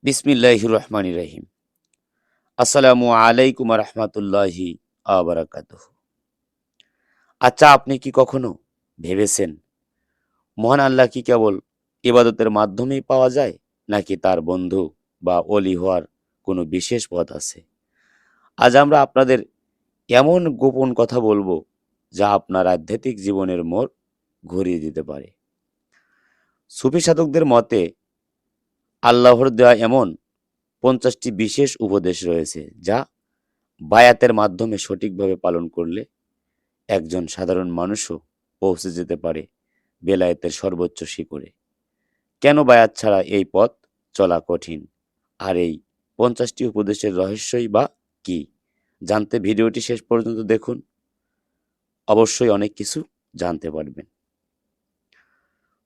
বিসমিল্লাহির রহমানির রহিম। আসসালামু আলাইকুম রহমতুল্লাহি আবরাকাতুহু। আচ্ছা, আপনি কি কখনো ভেবেছেন মহান আল্লাহ কি কেবল ইবাদতের মাধ্যমেই পাওয়া যায়, নাকি তার বন্ধু বা অলি হওয়ার কোনো বিশেষ পথ আছে? আজ আমরা আপনাদের এমন গোপন কথা বলবো যা আপনার আধ্যাত্মিক জীবনের মোড় ঘুরিয়ে দিতে পারে। সুফি সাধকদের মতে আল্লাহর দেওয়া এমন 50টি বিশেষ উপদেশ রয়েছে যা বায়াতের মাধ্যমে সঠিকভাবে পালন করলে একজন সাধারণ মানুষও পৌঁছে যেতে পারে বেলায়েতের সর্বোচ্চ শিখরে। কেন বায়াত ছাড়া এই পথ চলা কঠিন, আর এই 50টি উপদেশের রহস্যই বা কি? জানতে ভিডিওটি শেষ পর্যন্ত দেখুন, অবশ্যই অনেক কিছু জানতে পারবেন।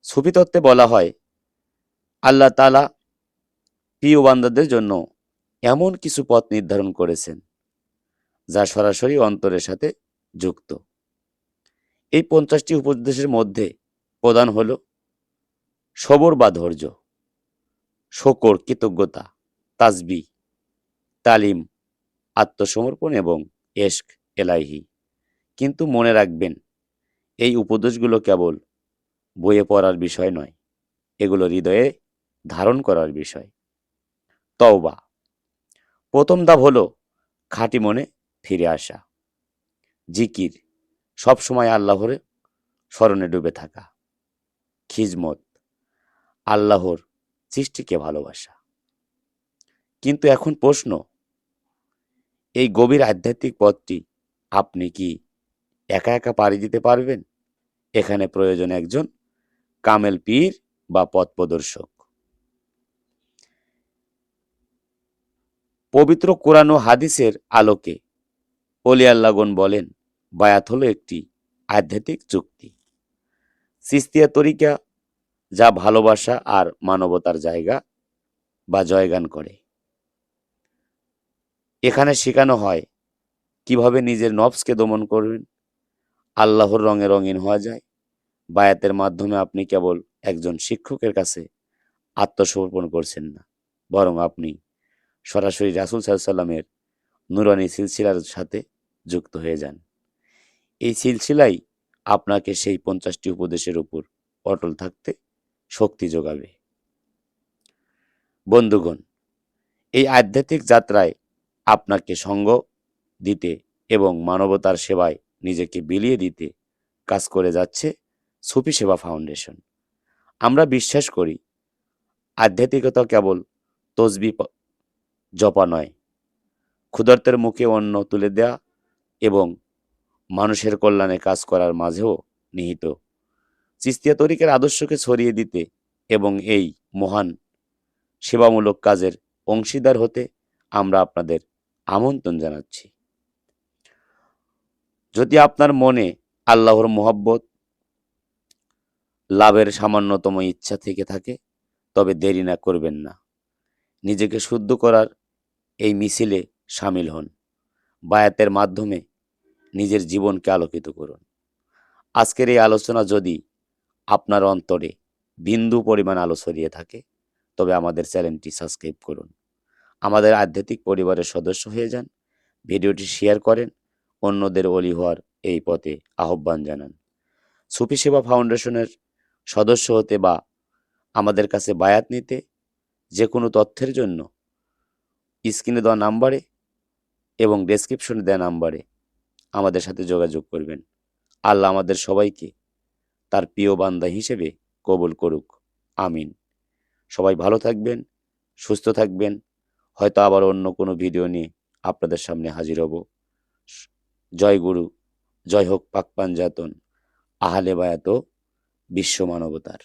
সুফি তত্ত্বে বলা হয় আল্লাহ তাআলা প্রিয় বান্দাদের জন্য এমন কিছু পথ নির্ধারণ করেছেন যা সরাসরি অন্তরের সাথে যুক্ত। এই 50টি উপদেশের মধ্যে প্রধান হল সবর বা ধৈর্য, শকর কৃতজ্ঞতা, তাসবিহ, তালিম, আত্মসমর্পণ এবং এশক এলাহি। কিন্তু মনে রাখবেন, এই উপদেশগুলো কেবল বইয়ে পড়ার বিষয় নয়, এগুলো হৃদয়ে ধারণ করার বিষয়। তওবা, প্রথম ধাপ হলো খাঁটি মনে ফিরে আসা। জিকির, সবসময় আল্লাহর স্মরণে ডুবে থাকা। খিজমত, আল্লাহর সৃষ্টিকে ভালোবাসা। কিন্তু এখন প্রশ্ন, এই গভীর আধ্যাত্মিক পথটি আপনি কি একা একা পাড়ি দিতে পারবেন? এখানে প্রয়োজন একজন কামেল পীর বা পথ প্রদর্শক। পবিত্র কোরআন ও হাদিসের আলোকে অলি আল্লাহগণ বলেন, বায়াত হলো একটি আধ্যাত্মিক চুক্তি। চিস্তিয়া তরিকা যা ভালোবাসা আর মানবতার জায়গা বা জয়গান করে। এখানে শেখানো হয় কিভাবে নিজের নফসকে দমন করবেন, আল্লাহর রঙে রঙিন হওয়া যায়। বায়াতের মাধ্যমে আপনি কেবল একজন শিক্ষকের কাছে আত্মসমর্পণ করছেন না, বরং আপনি সরাসরি রাসূল সাল্লাল্লাহু আলাইহি সাল্লামের নুরানি সিলসিলার সাথে যুক্ত হয়ে যান। এই সিলসিলাই আপনাকে সেই 50টি উপদেশের উপর অটল থাকতে শক্তি যোগাবে। বন্ধুগণ, এই আধ্যাত্মিক যাত্রায় আপনাকে সঙ্গ দিতে এবং মানবতার সেবায় নিজেকে বিলিয়ে দিতে কাজ করে যাচ্ছে সুফি সেবা ফাউন্ডেশন। আমরা বিশ্বাস করি আধ্যাত্মিকতা কেবল তসবিহ জপা নয়, ক্ষুধার্তের মুখে অন্ন তুলে দেয়া এবং মানুষের কল্যাণে কাজ করার মাঝেও নিহিত। চিস্তিয়া তরিকার আদর্শকে ছড়িয়ে দিতে এবং এই মহান সেবামূলক কাজের অংশীদার হতে আমরা আপনাদের আমন্ত্রণ জানাচ্ছি। যদি আপনার মনে আল্লাহর মহব্বত লাভের সামান্যতম ইচ্ছা থেকে থাকে, তবে দেরি না করবেন না। নিজেকে শুদ্ধ করার এই মিছিলে সামিল হন। বায়াতের মাধ্যমে নিজের জীবনকে আলোকিত করুন। আজকের এই আলোচনা যদি আপনার অন্তরে বিন্দু পরিমাণ আলো ছড়িয়ে থাকে, তবে আমাদের চ্যানেলটি সাবস্ক্রাইব করুন। আমাদের আধ্যাত্মিক পরিবারের সদস্য হয়ে যান। ভিডিওটি শেয়ার করেন, অন্যদের অলি হওয়ার এই পথে আহ্বান জানান। সুফি সেবা ফাউন্ডেশনের সদস্য হতে বা আমাদের কাছে বায়াত নিতে যে কোনো তথ্যের জন্য স্ক্রিনে দেওয়া নাম্বারে এবং ডেসক্রিপশনে দেওয়া নাম্বারে আমাদের সাথে যোগাযোগ করবেন। আল্লাহ আমাদের সবাইকে তার প্রিয় বান্দা হিসেবে কবুল করুক, আমিন। সবাই ভালো থাকবেন, সুস্থ থাকবেন। হয়তো আবার অন্য কোনো ভিডিও নিয়ে আপনাদের সামনে হাজির হব। জয় গুরু, জয় হোক পাক পাঞ্জাতন, আহলে বায়াত ও বিশ্ব মানবতার।